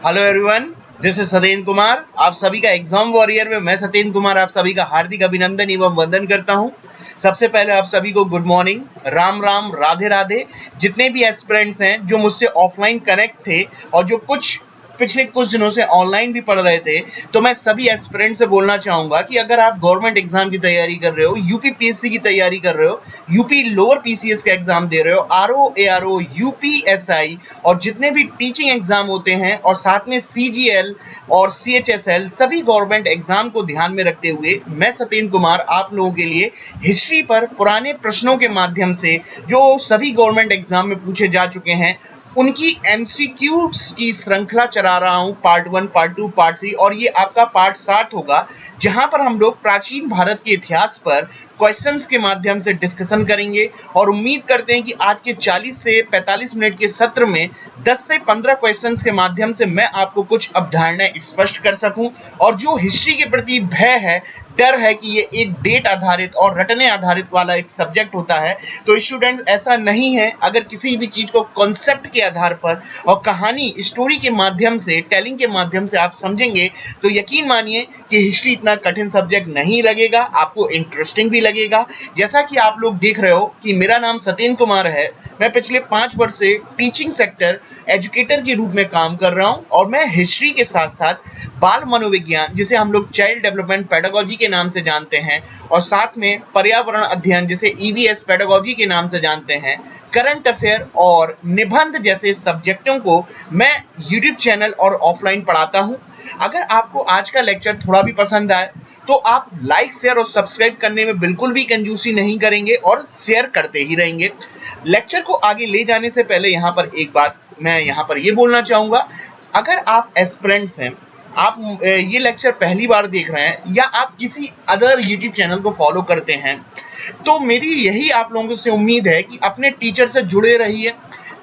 Hello everyone, this is Satyendra Kumar. आप सभी का एग्जाम वॉरियर में मैं सत्येंद्र कुमार आप सभी का हार्दिक अभिनंदन एवं वंदन करता हूं। सबसे पहले आप सभी को गुड मॉर्निंग, राम राम, राधे राधे। जितने भी एस्पिरेंट्स हैं जो मुझसे ऑफलाइन कनेक्ट थे और जो पिछले कुछ दिनों से ऑनलाइन भी पढ़ रहे थे, तो मैं सभी एस्पिरेंट से बोलना चाहूंगा कि अगर आप गवर्नमेंट एग्जाम की तैयारी कर रहे हो, यूपी पीएससी की तैयारी कर रहे हो, यूपी लोअर पीसीएस का एग्जाम दे रहे हो, आरओ एआरओ यूपीएसआई और जितने भी टीचिंग एग्जाम होते हैं और साथ में सीजीएल और सीएचएसएल, सभी गवर्नमेंट एग्जाम को ध्यान में रखते हुए मैं सत्येंद्र कुमार आप लोगों के लिए हिस्ट्री पर पुराने प्रश्नों के माध्यम से जो सभी गवर्नमेंट एग्जाम में पूछे जा चुके हैं उनकी एमसीक्यूज की श्रृंखला चला रहा हूं। पार्ट 1, पार्ट 2, पार्ट 3 और ये आपका पार्ट 60 होगा, जहां पर हम लोग प्राचीन भारत के इतिहास पर क्वेश्चंस के माध्यम से डिस्कशन करेंगे और उम्मीद करते हैं कि आज के 40 से 45 मिनट के सत्र में 10 से 15 क्वेश्चंस के माध्यम से मैं आपको कुछ अवधारणाएं स्पष्ट कर सकूं। और जो हिस्ट्री के प्रति भय है, डर है कि ये एक डेट आधारित और रटने आधारित वाला एक सब्जेक्ट होता है, तो स्टूडेंट्स ऐसा नहीं है। अगर किसी भी चीज को कॉन्सेप्ट के आधार पर और कहानी स्टोरी के माध्यम से, टेलिंग के माध्यम से आप समझेंगे तो यकीन मानिए कि हिस्ट्री इतना कठिन सब्जेक्ट नहीं लगेगा, आपको इंटरेस्टिंग भी लगेगा। जैसा कि आप लोग देख रहे हो कि मेरा नाम सत्येंद्र कुमार है, मैं पिछले 5 वर्ष से टीचिंग सेक्टर एजुकेटर के रूप में काम कर रहा हूं और मैं हिस्ट्री के साथ साथ बाल मनोविज्ञान, जिसे हम लोग चाइल्ड डेवलपमेंट पेडागोजी के नाम से जानते हैं, और साथ में पर्यावरण अध्ययन जिसे ईवीएस पेडागोजी के नाम से जानते हैं, करंट अफेयर और निबंध जैसे सब्जेक्टों को मैं यूट्यूब चैनल और ऑफलाइन पढ़ाता हूं। अगर आपको आज का लेक्चर थोड़ा भी पसंद आए तो आप लाइक, शेयर और सब्सक्राइब करने में बिल्कुल भी कंजूसी नहीं करेंगे और शेयर करते ही रहेंगे। लेक्चर को आगे ले जाने से पहले यहाँ पर एक बात मैं यहाँ पर ये बोलना चाहूँगा, अगर आप एस्पिरेंट्स हैं, आप ये लेक्चर पहली बार देख रहे हैं या आप किसी अदर यूट्यूब चैनल को फॉलो करते हैं, तो मेरी यही आप लोगों से उम्मीद है कि अपने टीचर से जुड़े रहिए,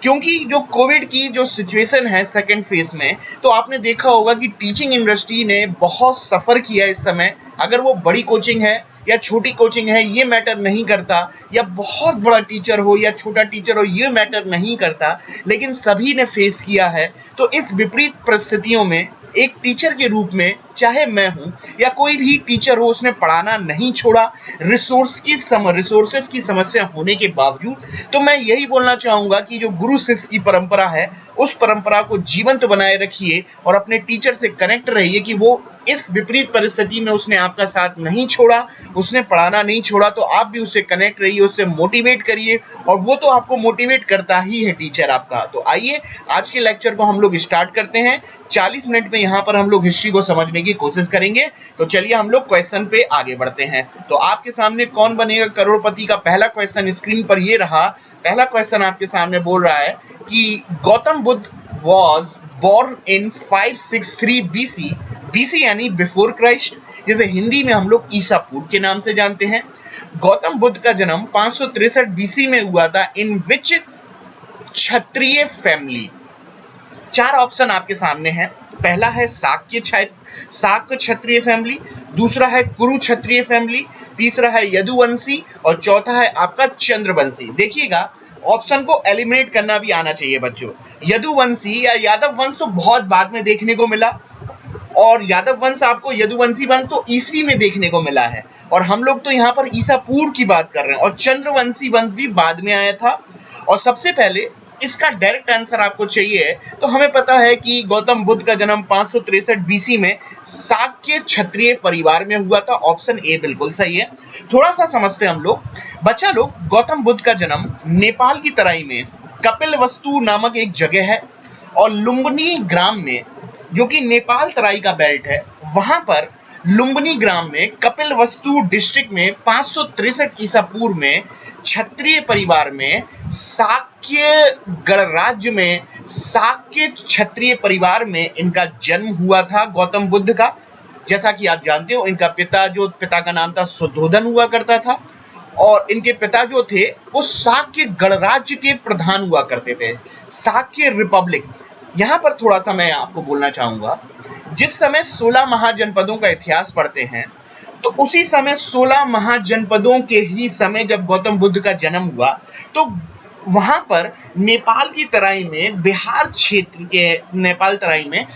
क्योंकि जो कोविड की जो सिचुएशन है सेकेंड फेज में, तो आपने देखा होगा कि टीचिंग इंडस्ट्री ने बहुत सफ़र किया इस समय। अगर वो बड़ी कोचिंग है या छोटी कोचिंग है ये मैटर नहीं करता, या बहुत बड़ा टीचर हो या छोटा टीचर हो ये मैटर नहीं करता, लेकिन सभी ने फेस किया है। तो इस विपरीत परिस्थितियों में एक टीचर के रूप में, चाहे मैं हूं या कोई भी टीचर हो, उसने पढ़ाना नहीं छोड़ा रिसोर्सेस की समस्या होने के बावजूद। तो मैं यही बोलना चाहूंगा कि जो गुरु शिष्य की परंपरा है उस परंपरा को जीवंत बनाए रखिए और अपने टीचर से कनेक्ट रहिए कि वो इस विपरीत परिस्थिति में उसने आपका साथ नहीं छोड़ा, उसने पढ़ाना नहीं छोड़ा, तो आप भी उससे कनेक्ट रहिए, उससे मोटिवेट करिए, और वो तो आपको मोटिवेट करता ही है टीचर आपका। तो आइए आज के लेक्चर को हम लोग स्टार्ट करते हैं। 40 मिनट में यहाँ पर हम लोग हिस्ट्री को समझने की कोशिश करेंगे। तो चलिए हम लोग क्वेश्चन पे आगे बढ़ते हैं। तो आपके सामने कौन बनेगा करोड़पति का पहला क्वेश्चन स्क्रीन पर ये रहा। पहला क्वेश्चन आपके सामने बोल रहा है कि Gautam Buddha was born in 563 BC, BC यानी बिफोर क्राइस्ट, जिसे हिंदी में हम लोग ईसा पूर्व के नाम से जानते हैं। गौतम बुद्ध का जन्म 563 BC में हुआ था। इन विच क्षत्रिय फैमिली? 4 ऑप्शन आपके सामने हैं। पहला है शाक्य क्षत्रिय फैमिली, दूसरा है कुरु क्षत्रिय फैमिली, तीसरा है यदुवंशी और चौथा है आपका चंद्रवंशी। देखिएगा, ऑप्शन को एलिमिनेट करना भी आना चाहिए बच्चों। यदुवंशी या यादव वंश तो बहुत बाद में देखने को मिला, और यादव वंश आपको यदुवंशी वंश तो ईसवी में देखने को मिला है, और हम लोग तो यहाँ पर ईसा पूर्व की बात कर रहे हैं, और चंद्रवंशी वंश भी बाद में आया था। और सबसे पहले इसका डायरेक्ट आंसर आपको चाहिए तो हमें पता है कि गौतम बुद्ध का जन्म 563 BC में शाक्य क्षत्रिय परिवार में हुआ था। ऑप्शन ए बिल्कुल सही है। थोड़ा सा समझते हैं हम लोग। बच्चा लोग, गौतम बुद्ध का जन्म नेपाल की तराई में कपिलवस्तु नामक एक जगह है, और लुम्बिनी ग्राम में, जो कि नेपाल तराई का बेल्ट है, वहां पर लुम्बिनी ग्राम में कपिलवस्तु डिस्ट्रिक्ट में 563 ईसा पूर्व में क्षत्रिय परिवार में शाक्य गणराज्य में शाक्य क्षत्रिय परिवार में इनका जन्म हुआ था गौतम बुद्ध का। जैसा कि आप जानते हो, इनका पिता का नाम था शुद्धोधन हुआ करता था, और इनके पिता जो थे वो शाक्य गणराज्य के प्रधान हुआ करते थे, शाक्य रिपब्लिक। यहाँ पर थोड़ा सा मैं आपको बोलना चाहूंगा, जिस समय 16 महाजनपदों का इतिहास पढ़ते हैं, तो उसी समय 16 महाजनपदों के ही समय जब गौतम बुद्ध का जन्म हुआ, तो वहां पर नेपाल की तराई में, बिहार क्षेत्र के नेपाल तराई में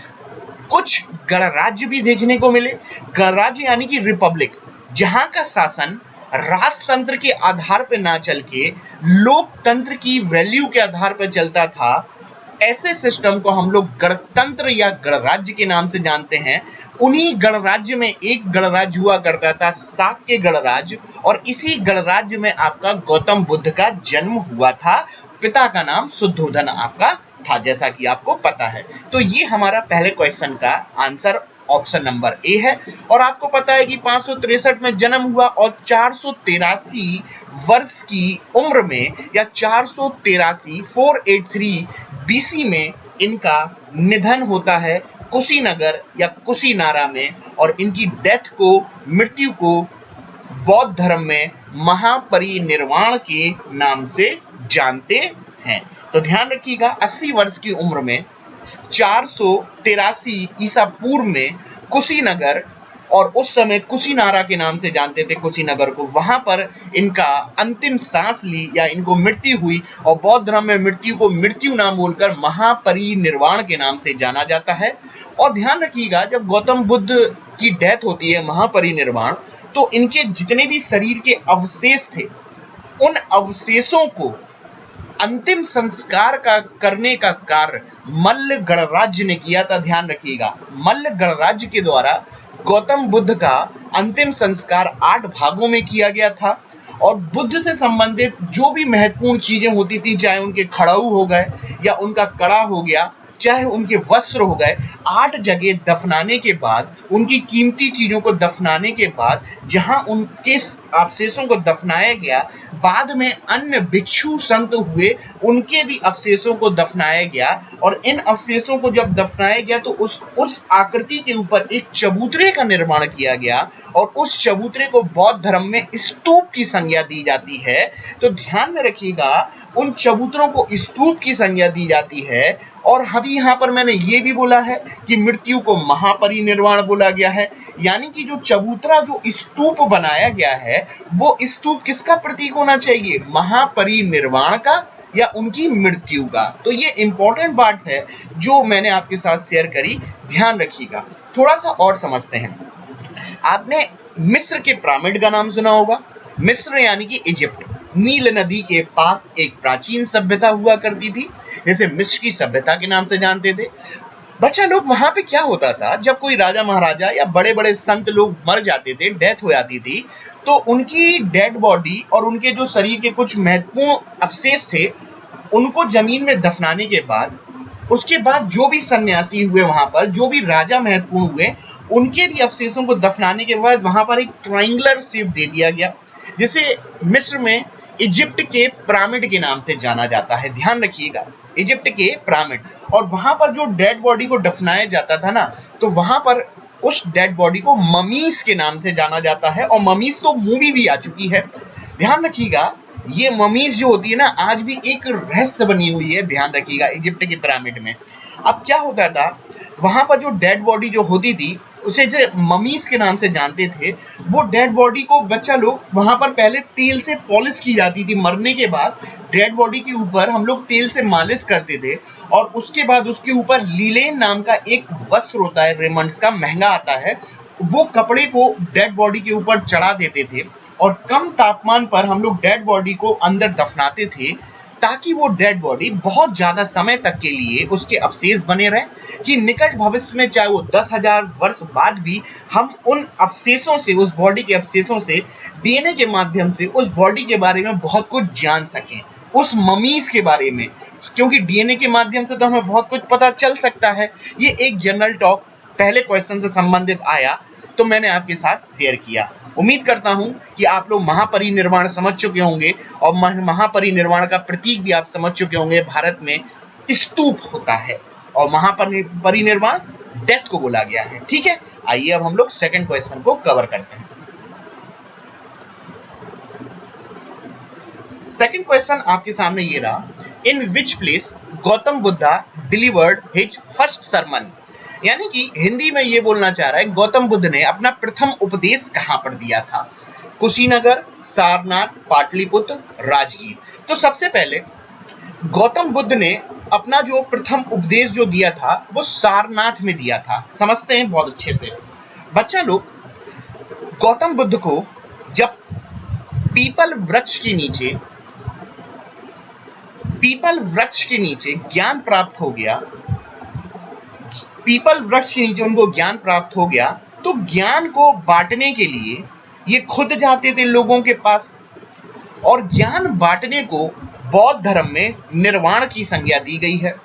कुछ गणराज्य भी देखने को मिले। गणराज्य यानी कि रिपब्लिक, जहां का शासन राजतंत्र के आधार पर ना चल के लोकतंत्र की वैल्यू के आधार पर चलता था। ऐसे सिस्टम को हम लोग गणतंत्र या गणराज्य के नाम से जानते हैं। उन्हीं गणराज्य में एक गणराज्य हुआ करता था शाक्य गणराज्य, और इसी गणराज्य में आपका गौतम बुद्ध का जन्म हुआ था। पिता का नाम शुद्धोधन आपका था, जैसा कि आपको पता है। तो ये हमारा पहले क्वेश्चन का आंसर ऑप्शन नंबर ए है। और आपको पता है कि 563 में जन्म हुआ और 483 वर्ष की उम्र में, या 483 बीसी में इनका निधन होता है कुशीनगर या कुशीनारा में। और इनकी मृत्यु को बौद्ध धर्म में महापरिनिर्वाण के नाम से जानते हैं। तो ध्यान रखिएगा, 80 वर्ष की उम्र में 483 ईसा पूर्व में कुशीनगर, और उस समय कुशीनारा के नाम से जानते थे कुशीनगर को, वहां पर इनका अंतिम सांस ली या इनको मृत्यु हुई। और बौद्ध धर्म में मृत्यु को मृत्यु नाम बोलकर महापरिनिर्वाण के नाम से जाना जाता है। और ध्यान रखिएगा, जब गौतम बुद्ध की डेथ होती है महापरिनिर्वाण, तो इनके जितने भी शरीर के अवशेष थे, उन अवशेषों को अंतिम संस्कार करने का कार्य मल्ल गणराज्य ने किया था। ध्यान रखिएगा, मल्ल गणराज्य के द्वारा गौतम बुद्ध का अंतिम संस्कार 8 भागों में किया गया था। और बुद्ध से संबंधित जो भी महत्वपूर्ण चीजें होती थी, चाहे उनके खड़ाऊ हो गए या उनका कड़ा हो गया, चाहे उनके वस्त्र हो गए, 8 जगह दफनाने के बाद, उनकी कीमती चीजों को दफनाने के बाद, जहां उनके अवशेषों को दफनाया गया, बाद में अन्य भिक्षु संत हुए, उनके भी अवशेषों को दफनाया गया। और इन अवशेषों को जब दफनाया गया तो उस आकृति के ऊपर एक चबूतरे का निर्माण किया गया, और उस चबूतरे को बौद्ध धर्म में स्तूप की संज्ञा दी जाती है। तो ध्यान में रखिएगा, उन चबूतरों को स्तूप की संज्ञा दी जाती है। और अभी यहाँ पर मैंने ये भी बोला है कि मृत्यु को महापरिनिर्वाण बोला गया है, यानी कि जो चबूतरा, जो स्तूप बनाया गया है, वो स्तूप किसका प्रतीक होना चाहिए? महापरिनिर्वाण का या उनकी मृत्यु का। तो ये इंपॉर्टेंट बात है जो मैंने आपके साथ शेयर करी, ध्यान रखिएगा। थोड़ा सा और समझते हैं। आपने मिस्र के पिरामिड का नाम सुना होगा। मिस्र यानी कि इजिप्ट, नील नदी के पास एक प्राचीन सभ्यता हुआ करती थी, जैसे मिस्र की सभ्यता के नाम से जानते थे। बच्चा लोग, वहां पे क्या होता था, जब कोई राजा महाराजा या बड़े बड़े संत लोग मर जाते थे, डेथ हो जाती थी, तो उनकी डेड बॉडी और उनके जो शरीर के कुछ महत्वपूर्ण अवशेष थे, उनको जमीन में दफनाने के बाद, उसके बाद जो भी सन्यासी हुए वहां पर, जो भी राजा महत्वपूर्ण हुए, उनके भी अवशेषों को दफनाने के बाद वहां पर एक ट्रायंगुलर शेप दे दिया गया, जिसे मिस्र में इजिप्ट के पिरामिड के नाम से जाना जाता है। ध्यान रखिएगा, इजिप्ट के पिरामिड। और वहां पर जो डेड बॉडी को दफनाया जाता था ना, तो वहां पर उस डेड बॉडी को ममीज के नाम से जाना जाता है। और ममीज तो मूवी भी आ चुकी है। ध्यान रखिएगा, ये ममीज जो होती है ना, आज भी एक रहस्य बनी हुई है। ध्यान रखिएगा, इजिप्ट के पिरामिड में अब क्या होता था, वहां पर जो डेड बॉडी जो होती थी, उसे जो ममीज के नाम से जानते थे, वो डेड बॉडी को बच्चा लोग वहां पर पहले तेल से पॉलिश की जाती थी। मरने के बाद डेड बॉडी के ऊपर हम लोग तेल से मालिश करते थे, और उसके बाद उसके ऊपर लीलेन नाम का एक वस्त्र होता है, रेमंड्स का, महंगा आता है, वो कपड़े को डेड बॉडी के ऊपर चढ़ा देते थे। और कम तापमान पर हम लोग डेड बॉडी को अंदर दफनाते थे, ताकि वो डेड बॉडी बहुत ज्यादा समय तक के लिए उसके अवशेष बने रहे, कि निकट भविष्य में, चाहे वो 10,000 वर्ष बाद भी, हम उन अवशेषों से, उस बॉडी के अवशेषों से, डीएनए के माध्यम से उस बॉडी के बारे में बहुत कुछ जान सकें, उस ममीज के बारे में। क्योंकि डीएनए के माध्यम से तो हमें बहुत कुछ पता चल सकता है। ये एक जनरल टॉक पहले क्वेश्चन से संबंधित आया, तो मैंने आपके साथ शेयर किया। उम्मीद करता हूं कि आप लोग महापरिनिर्वाण समझ चुके होंगे, और महापरिनिर्वाण का प्रतीक भी आप समझ चुके होंगे। भारत में स्तूप होता है, और महापरिनिर्वाण डेथ को बोला गया है। ठीक है, आइए अब हम लोग सेकंड क्वेश्चन को कवर करते हैं। सेकंड क्वेश्चन आपके सामने ये रहा, in which place Gautam Buddha delivered his first sermon. यानी कि हिंदी में ये बोलना चाह रहा है, गौतम बुद्ध ने अपना प्रथम उपदेश कहां पर दिया था? कुशीनगर, सारनाथ, पाटलिपुत्र, राजगीर। तो सबसे पहले गौतम बुद्ध ने अपना जो प्रथम उपदेश जो दिया था वो सारनाथ में दिया था। समझते हैं बहुत अच्छे से बच्चा लोग। गौतम बुद्ध को जब पीपल वृक्ष के नीचे ज्ञान प्राप्त हो गया, पीपल वृक्ष के नीचे उनको ज्ञान प्राप्त हो गया, तो ज्ञान को बांटने के लिए ये खुद जाते थे लोगों के पास, और ज्ञान बांटने को बौद्ध धर्म में निर्वाण की संज्ञा दी गई है।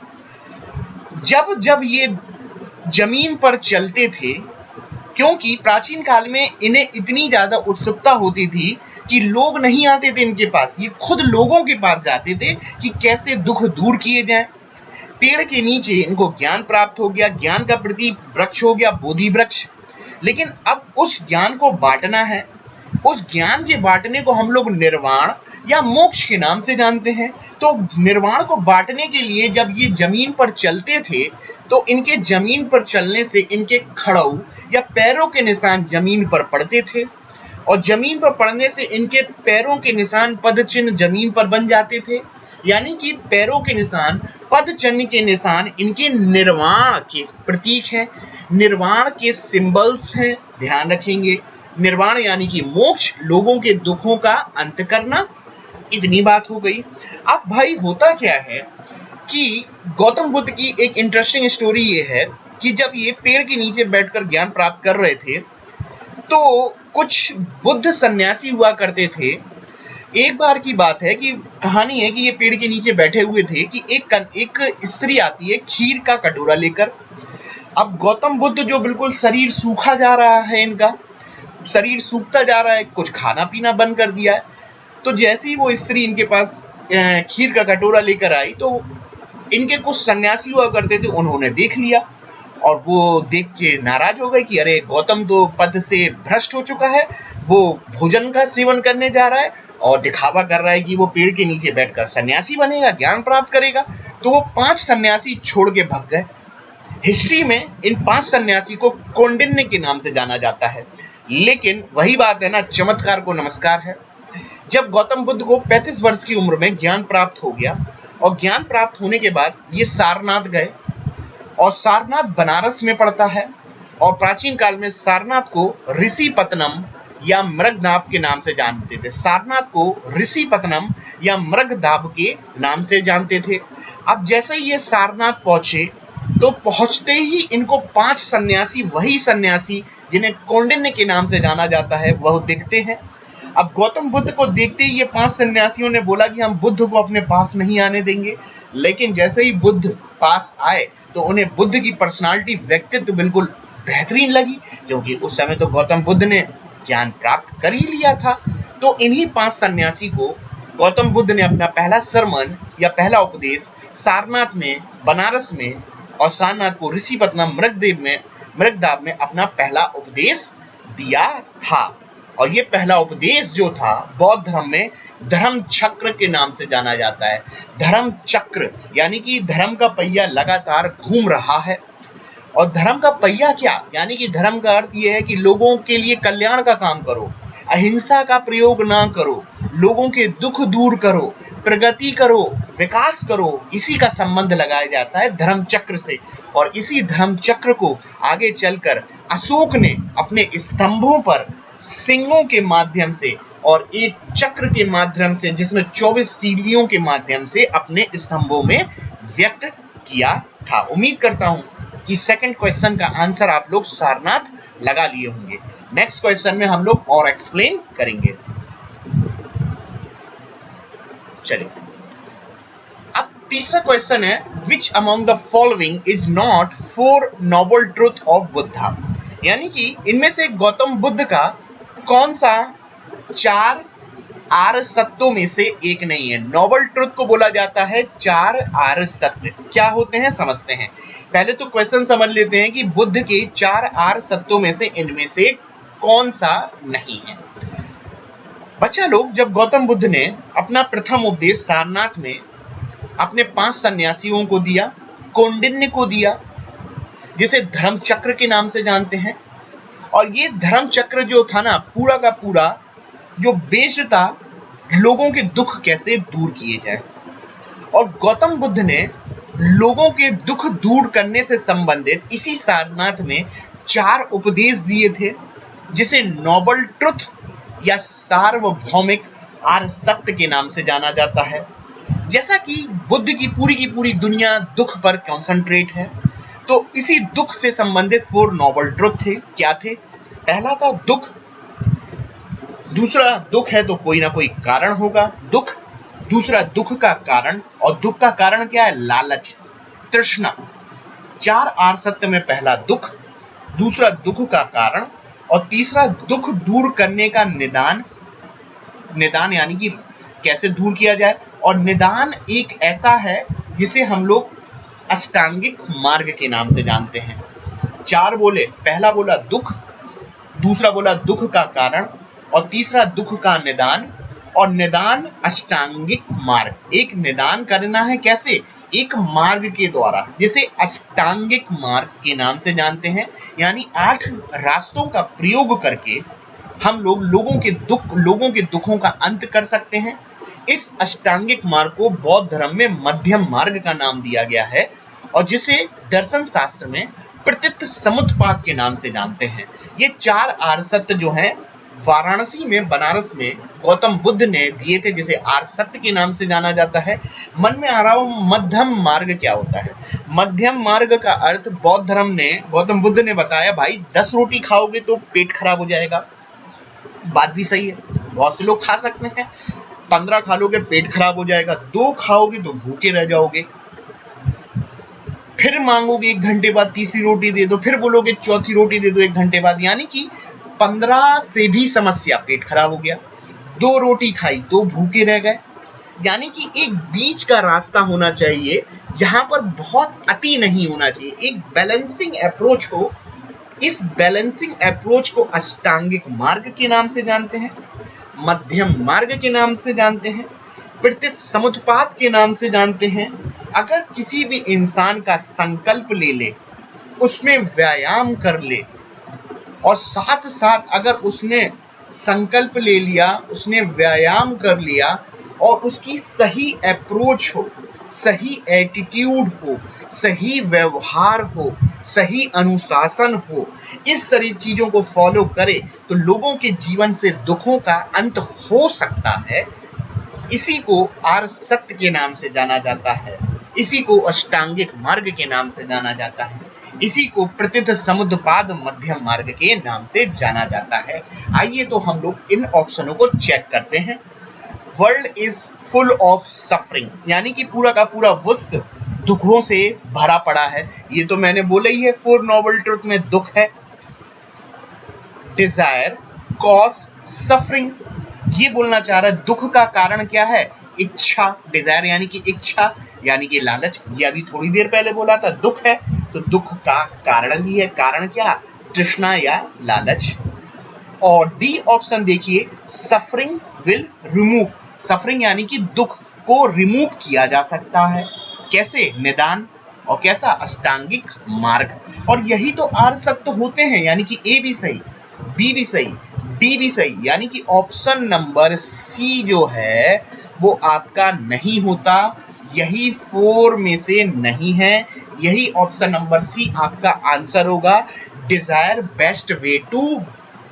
जब जब ये जमीन पर चलते थे, क्योंकि प्राचीन काल में इन्हें इतनी ज्यादा उत्सुकता होती थी कि लोग नहीं आते थे इनके पास, ये खुद लोगों के पास जाते थे कि कैसे दुख दूर किए जाएं। पेड़ के नीचे इनको ज्ञान प्राप्त हो गया, ज्ञान का प्रतीक वृक्ष हो गया बोधि वृक्ष। लेकिन अब उस ज्ञान को बांटना है, उस ज्ञान के बांटने को हम लोग निर्वाण या मोक्ष के नाम से जानते हैं। तो निर्वाण को बांटने के लिए जब ये जमीन पर चलते थे, तो इनके जमीन पर चलने से इनके खड़ाऊ या पैरों के निशान जमीन पर पड़ते थे, और जमीन पर पड़ने से इनके पैरों के निशान पद चिन्ह जमीन पर बन जाते थे। यानी कि पैरों के निशान, पद चिन्ह के निशान इनके निर्वाण के प्रतीक हैं, निर्वाण के सिंबल्स हैं। ध्यान रखेंगे, निर्वाण यानी कि मोक्ष, लोगों के दुखों का अंत करना। इतनी बात हो गई। अब भाई होता क्या है कि गौतम बुद्ध की एक इंटरेस्टिंग स्टोरी ये है कि जब ये पेड़ के नीचे बैठकर ज्ञान प्राप्त कर रहे थे, तो कुछ बुद्ध सन्यासी हुआ करते थे। एक बार की बात है कि कहानी है कि ये पेड़ के नीचे बैठे हुए थे कि एक स्त्री आती है खीर का कटोरा लेकर। अब गौतम बुद्ध जो बिल्कुल शरीर सूखा जा रहा है, इनका शरीर सूखता जा रहा है, कुछ खाना पीना बंद कर दिया है। तो जैसे ही वो स्त्री इनके पास खीर का कटोरा लेकर आई, तो इनके कुछ सन्यासी हुआ करते थे, उन्होंने देख लिया और वो देख के नाराज हो गए कि अरे गौतम तो पद से भ्रष्ट हो चुका है, वो भोजन का सेवन करने जा रहा है और दिखावा कर रहा है कि वो पेड़ के नीचे बैठकर सन्यासी बनेगा, ज्ञान प्राप्त करेगा। तो वो 5 सन्यासी छोड़ के भाग गए। हिस्ट्री में इन 5 सन्यासी को कौंडिन्य के नाम से जाना जाता है। लेकिन वही बात है ना, चमत्कार को नमस्कार है। जब गौतम बुद्ध को 35 वर्ष की उम्र में ज्ञान प्राप्त हो गया, और ज्ञान प्राप्त होने के बाद ये सारनाथ गए, और सारनाथ बनारस में पड़ता है। और प्राचीन काल में सारनाथ को ऋषिपत्तनम या मृगदाब के नाम से जानते थे। सारनाथ को ऋषिपत्तनम या मृगदाब के नाम से जानते थे। अब जैसे ही ये सारनाथ पहुंचे, तो पहुंचते ही इनको 5 सन्यासी, वही सन्यासी जिन्हें कौंडिन्य के नाम से जाना जाता है, वह दिखते हैं। अब गौतम बुद्ध को देखते ही ये 5 सन्यासियों ने बोला कि हम बुद्ध को अपने पास नहीं आने देंगे। लेकिन जैसे ही बुद्ध पास आए, तो उन्हें बुद्ध की पर्सनालिटी, व्यक्तित्व बिल्कुल बेहतरीन लगी, क्योंकि उस समय तो गौतम बुद्ध ने ज्ञान प्राप्त कर ही लिया था। तो इन्हीं 5 सन्यासी को गौतम बुद्ध ने अपना पहला सरमन या पहला उपदेश सारनाथ में, बनारस में, और सारनाथ को ऋषिपत्तनम मृगदाब में अपना पहला उपदेश दिया था। और ये पहला उपदेश जो था, बौद्ध धर्म में धर्म चक्र के नाम से जाना जाता है। धर्म चक्र यानी कि धर्म का पहिया लगातार घूम रहा है। और धर्म का पहिया क्या, यानी कि धर्म का अर्थ यह है कि लोगों के लिए कल्याण का काम करो, अहिंसा का प्रयोग ना करो, लोगों के दुख दूर करो, प्रगति करो, विकास करो। इसी का संबंध लगाया जाता है धर्म चक्र से। और इसी धर्म चक्र को आगे चलकर अशोक ने अपने स्तंभों पर सिंगों के माध्यम से और एक चक्र के माध्यम से, जिसमें 24 तीलियों के माध्यम से अपने स्तंभों में व्यक्त किया था। उम्मीद करता हूं कि सेकंड क्वेश्चन का आंसर आप लोग सारनाथ लगा लिए होंगे। नेक्स्ट क्वेश्चन में हम लोग और एक्सप्लेन करेंगे। चलिए, अब तीसरा क्वेश्चन है, which among the following is not 4 noble truth of Buddha. यानी कि इनमें से गौतम बुद्ध का कौन सा 4 आर्य सत्यों में से एक नहीं है। नोबल ट्रुथ को बोला जाता है 4 आर्य सत्य। क्या होते हैं समझते हैं। पहले तो क्वेश्चन समझ लेते हैं कि बुद्ध के 4 आर्य सत्यों में से इनमें से कौन सा नहीं है। बच्चा लोग, जब गौतम बुद्ध ने अपना प्रथम उपदेश सारनाथ में अपने 5 सन्यासियों को दिया, कौंडिन्य को दिया, जिसे धर्म चक्र के नाम से जानते हैं। और ये धर्म चक्र जो था ना, पूरा का पूरा जो बेस्ड था लोगों के दुख कैसे दूर किए जाए। और गौतम बुद्ध ने लोगों के दुख दूर करने से संबंधित इसी सारनाथ में 4 उपदेश दिए थे, जिसे नोबल ट्रुथ या सार्वभौमिक आर्य सत्य के नाम से जाना जाता है। जैसा कि बुद्ध की पूरी दुनिया दुख पर कॉन्सेंट्रेट है, तो इसी दुख से संबंधित 4 नोबल ट्रुथ थे। क्या थे? पहला था दुख, दूसरा दुख है तो कोई ना कोई कारण होगा, दुख। दूसरा दुख का कारण, और दुख का कारण क्या है? लालच, तृष्णा। 4 आर्य सत्य में पहला दुख, दूसरा दुख का कारण, और तीसरा दुख दूर करने का निदान। निदान यानी कि कैसे दूर किया जाए, और निदान एक ऐसा है जिसे हम लोग अष्टांगिक मार्ग के नाम से जानते हैं। 4 बोले, पहला बोला दुख, दूसरा बोला दुख का कारण, और तीसरा दुख का निदान, और निदान अष्टांगिक मार्ग। एक निदान करना है, कैसे? एक मार्ग के द्वारा, जिसे अष्टांगिक मार्ग के नाम से जानते हैं। यानी 8 रास्तों का प्रयोग करके हम लोग लोगों के दुखों का अंत कर सकते हैं। इस अष्टांगिक मार्ग को बौद्ध धर्म में मध्यम मार्ग का नाम दिया गया है, और जिसे दर्शन शास्त्र में प्रतीत समुत्पाद के नाम से जानते हैं। ये 4 आर्य सत्य जो हैं, वाराणसी में, बनारस में गौतम बुद्ध ने दिए थे, जिसे आर्य सत्य के नाम से जाना जाता है। मन में आ रहा हो मध्यम मार्ग क्या होता है? मध्यम मार्ग का अर्थ बौद्ध धर्म ने, गौतम बुद्ध ने बताया, भाई 10 रोटी खाओगे तो पेट खराब हो जाएगा। बात भी सही है, बहुत से लोग खा सकते हैं। 15 खा लोगे पेट खराब हो जाएगा, 2 खाओगे तो भूखे रह जाओगे, फिर मांगोगे 1 घंटे बाद तीसरी रोटी दे दो, फिर बोलोगे चौथी रोटी दे दो 1 घंटे बाद। यानी कि 15 से भी समस्या, पेट खराब हो गया। 2 रोटी खाई तो भूखे रह गए। यानी कि एक बीच का रास्ता होना चाहिए, जहां पर बहुत अति नहीं होना चाहिए, एक बैलेंसिंग अप्रोच हो। इस बैलेंसिंग अप्रोच को अष्टांगिक मार्ग के नाम से जानते हैं, मध्यम मार्ग के नाम से जानते हैं, प्रतीत समुत्पाद के नाम से जानते हैं। अगर किसी भी इंसान का संकल्प ले ले, उसमें व्यायाम कर ले, और साथ साथ अगर उसने संकल्प ले लिया, उसने व्यायाम कर लिया, और उसकी सही अप्रोच हो, सही एटीट्यूड हो, सही व्यवहार हो, सही अनुशासन हो, इस तरह चीजों को फॉलो करे, तो लोगों के जीवन से दुखों का अंत हो सकता है। इसी को आर्य सत्य के नाम से जाना जाता है, इसी को अष्टांगिक मार्ग के नाम से जाना जाता है, इसी को प्रतीत समुत्पाद मध्यम मार्ग के नाम से जाना जाता है। आइए तो हम लोग इन ऑप्शनों को चेक करते हैं। World is full of suffering, यानी कि पूरा का पूरा विश्व दुखों से भरा पड़ा है। ये तो मैंने बोला ही है, 4 नोबल ट्रुथ में दुख है। डिजायर, कॉज, सफरिंग, ये बोलना चाह रहा है दुख का कारण क्या है? इच्छा। डिजायर यानी कि इच्छा, यानी कि लालच। ये अभी थोड़ी देर पहले बोला था दुख है, तो दुख का कारण भी है। कारण क्या? तृष्णा या लालच। और डी ऑप्शन देखिए, सफरिंग विल रिमूव। सफरिंग यानी कि दुख को रिमूव किया जा सकता है। कैसे? निदान। और कैसा? अष्टांगिक मार्ग। और यही तो आर्य सत्य होते हैं, यानी कि ए भी सही, बी भी सही, डी भी सही, यानी कि ऑप्शन नंबर सी जो है वो आपका नहीं होता। यही 4 में से नहीं है, यही ऑप्शन नंबर सी आपका आंसर होगा। Desire best way to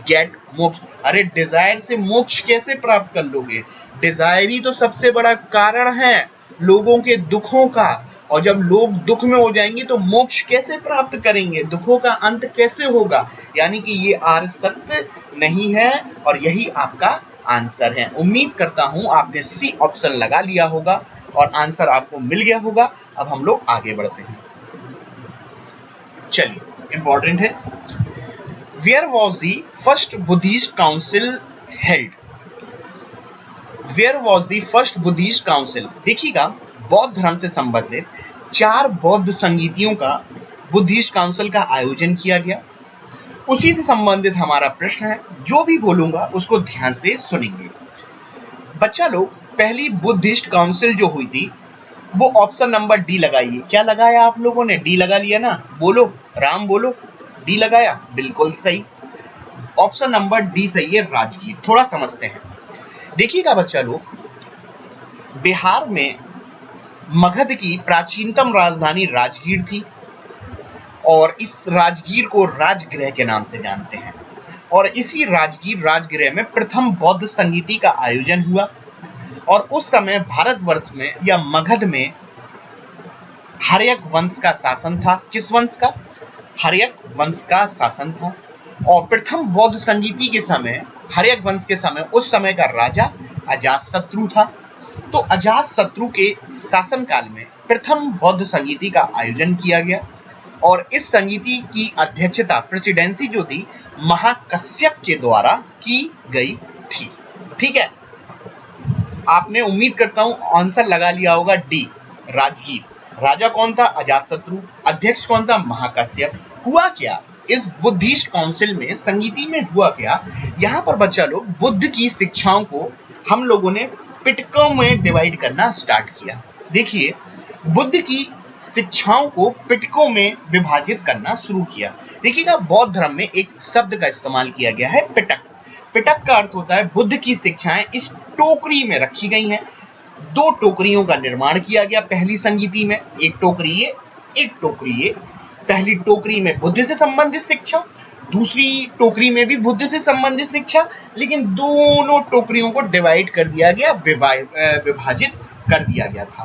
get moksha. अरे डिजायर से मोक्ष कैसे प्राप्त कर लोगे? डिजायर ही तो सबसे बड़ा कारण है लोगों के दुखों का, और जब लोग दुख में हो जाएंगे तो मोक्ष कैसे प्राप्त करेंगे? दुखों का अंत कैसे होगा? यानी कि ये आर्य सत्य नहीं है, और यही आपका आंसर है। उम्मीद करता हूं आपने सी ऑप्शन लगा लिया होगा और आंसर आपको मिल गया होगा। अब हम लोग आगे बढ़ते हैं। चलिए, इंपॉर्टेंट है। Where was the first Buddhist council held? Where was the first Buddhist council? देखिएगा, बौद्ध धर्म से संबंधित 4 बौद्ध संगीतियों का बुद्धिस्ट काउंसिल का आयोजन किया गया। उसी से संबंधित हमारा प्रश्न है, जो भी बोलूंगा उसको ध्यान से सुनेंगे। बच्चा लोग, पहली बुद्धिस्ट काउंसिल जो हुई थी वो ऑप्शन नंबर डी लगाइए। क्या लगाया आप लोगों ने? डी लगा लिया ना? बोलो राम, बोलो। डी लगाया, बिल्कुल सही। ऑप्शन नंबर डी सही है, राजगीर। थोड़ा समझते हैं। देखिएगा बच्चा लोग, बिहार में मगध की प्राचीनतम राजधानी राजगीर थी और इस राजगीर को राजगृह के नाम से जानते हैं। और इसी राजगीर राजगृह में प्रथम बौद्ध संगीति का आयोजन हुआ और उस समय भारतवर्ष में या मगध में हर्यक वंश का शासन था। किस वंश का? हर्यक वंश का शासन था। और प्रथम बौद्ध संगीति के समय, हर्यक वंश के समय, उस समय का राजा अजातशत्रु था। तो अजातशत्रु के शासनकाल में प्रथम बौद्ध संगीति का आयोजन किया गया और इस संगीति की अध्यक्षता, प्रेसिडेंसी जो थी, महाकश्यप के द्वारा की गई थी। ठीक है, आपने उम्मीद करता हूं आंसर लगा लिया होगा डी, राजगीर। राजा कौन था? अजातशत्रु। अध्यक्ष कौन था? महाकश्यप। हुआ क्या इस बुद्धिस्ट काउंसिल में, संगीति में हुआ क्या? यहाँ पर बच्चा लोग बुद्ध की शिक्षाओं को हम लोगों ने पिटकों में डिवाइड करना स्टार्ट किया। देखिए, बुद्ध की शिक्षाओं को पिटकों में विभाजित करना शुरू किया। देखिएगा, बौद्ध धर्म में एक शब्द का इस्तेमाल किया गया है, पिटक। पिटक का अर्थ होता है बुद्ध की शिक्षाएं इस टोकरी में रखी गई हैं। दो टोकरियों का निर्माण किया गया पहली संगीति में, एक टोकरी ये, एक टोकरी ये। पहली टोकरी में बुद्ध से संबंधित शिक्षा, दूसरी टोकरी में भी बुद्ध से संबंधित शिक्षा, लेकिन दोनों टोकरियों को डिवाइड कर दिया गया, विभाजित कर दिया गया था।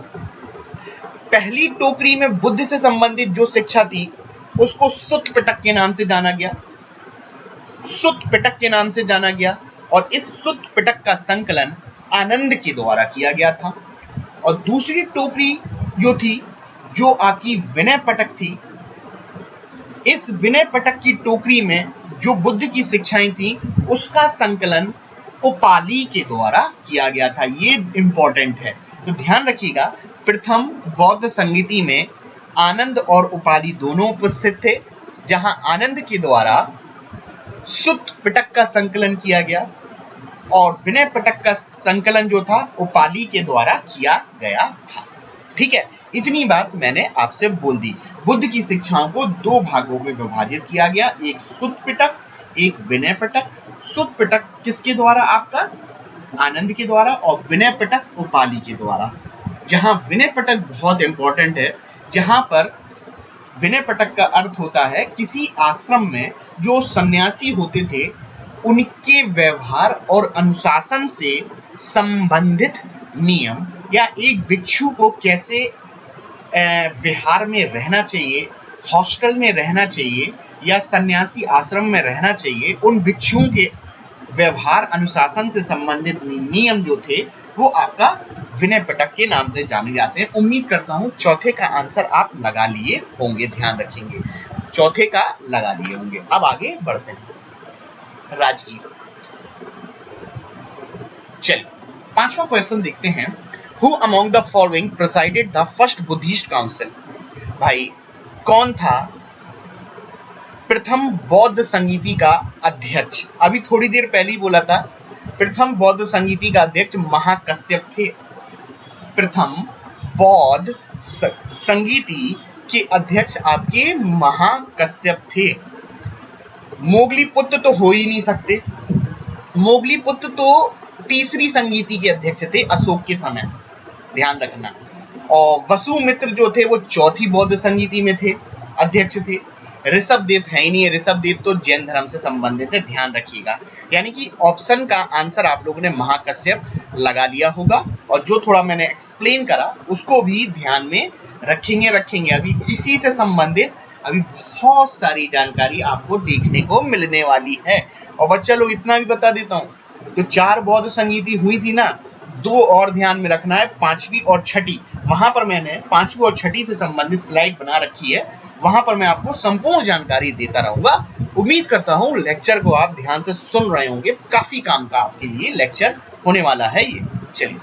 पहली टोकरी में बुद्ध से संबंधित जो शिक्षा थी उसको सुत्त पिटक के नाम से जाना गया, सुत्त पिटक के नाम से जाना गया। और इस सुत्त पिटक का संकलन आनंद के द्वारा किया गया था। और दूसरी टोकरी जो थी, जो आपकी विनय पिटक थी, इस विनय पिटक की टोकरी में जो बुद्ध की शिक्षाएं थी उसका संकलन उपाली के द्वारा किया गया था। ये इंपॉर्टेंट है, तो ध्यान रखिएगा। प्रथम बौद्ध संगीति में आनंद और उपाली दोनों उपस्थित थे, जहां आनंद के द्वारा सुत्त पिटक का संकलन किया गया और विनय पिटक का संकलन जो था उपाली के द्वारा किया गया था। ठीक है, इतनी बात मैंने आपसे बोल दी। बुद्ध की शिक्षाओं को दो भागों में विभाजित किया गया, एक सुत्त पिटक, एक विनय पिटक। सुत्त पिटक किसके द्वारा? आपका आनंद के द्वारा, और विनय पिटक उपाली के द्वारा। जहां विनय पिटक बहुत इंपॉर्टेंट है, जहां पर विनय पिटक का अर्थ होता है किसी आश्रम में जो सन्यासी होते थे उनके व्यवहार और अनुशासन से संबंधित नियम, या एक भिक्षु को कैसे विहार में रहना चाहिए, हॉस्टल में रहना चाहिए या सन्यासी आश्रम में रहना चाहिए, उन भिक्षुओं के व्यवहार अनुशासन से संबंधित नियम जो थे वो आपका विनय पिटक के नाम से जाने जाते हैं। उम्मीद करता हूं चौथे का आंसर आप लगा लिए होंगे, ध्यान रखेंगे, चौथे का लगा लिए होंगे। अब आगे बढ़ते हैं, राजगीर। चलिए, पांचवा क्वेश्चन देखते हैं। Who among the following presided the first Buddhist council? भाई, कौन था प्रथम बौद्ध संगीति का अध्यक्ष? अभी थोड़ी देर पहले ही बोला था, प्रथम बौद्ध संगीति का अध्यक्ष महाकश्यप थे। प्रथम बौद्ध संगीति के अध्यक्ष आपके महाकश्यप थे। मोगलीपुत्र तो हो ही नहीं सकते। मोगलीपुत्र तो तीसरी संगीति के अध्यक्ष थे अशोक के समय, ध्यान रखना। और वसुमित्र जो थे वो चौथी बौद्ध संगीति में थे, अध्यक्ष थे। ऋषभदेव है ही नहीं है, ऋषभदेव तो जैन धर्म से संबंधित है, ध्यान रखिएगा। यानी कि ऑप्शन का आंसर आप लोगों ने महाकश्यप लगा लिया होगा। और जो थोड़ा मैंने एक्सप्लेन करा उसको भी ध्यान में रखेंगे। अभी इसी से संबंधित अभी बहुत सारी जानकारी आपको देखने को मिलने वाली है। और बच्चा लोग इतना भी बता देता हूँ, तो 4 बौद्ध संगीति हुई थी ना, 2 और ध्यान में रखना है, 5वीं और 6ठी। वहां पर मैंने 5वीं और 6ठी से संबंधित स्लाइड बना रखी है, वहां पर मैं आपको संपूर्ण जानकारी देता रहूंगा। उम्मीद करता हूं लेक्चर को आप ध्यान से सुन रहे होंगे, काफी काम का आपके लिए लेक्चर होने वाला है ये। चलिए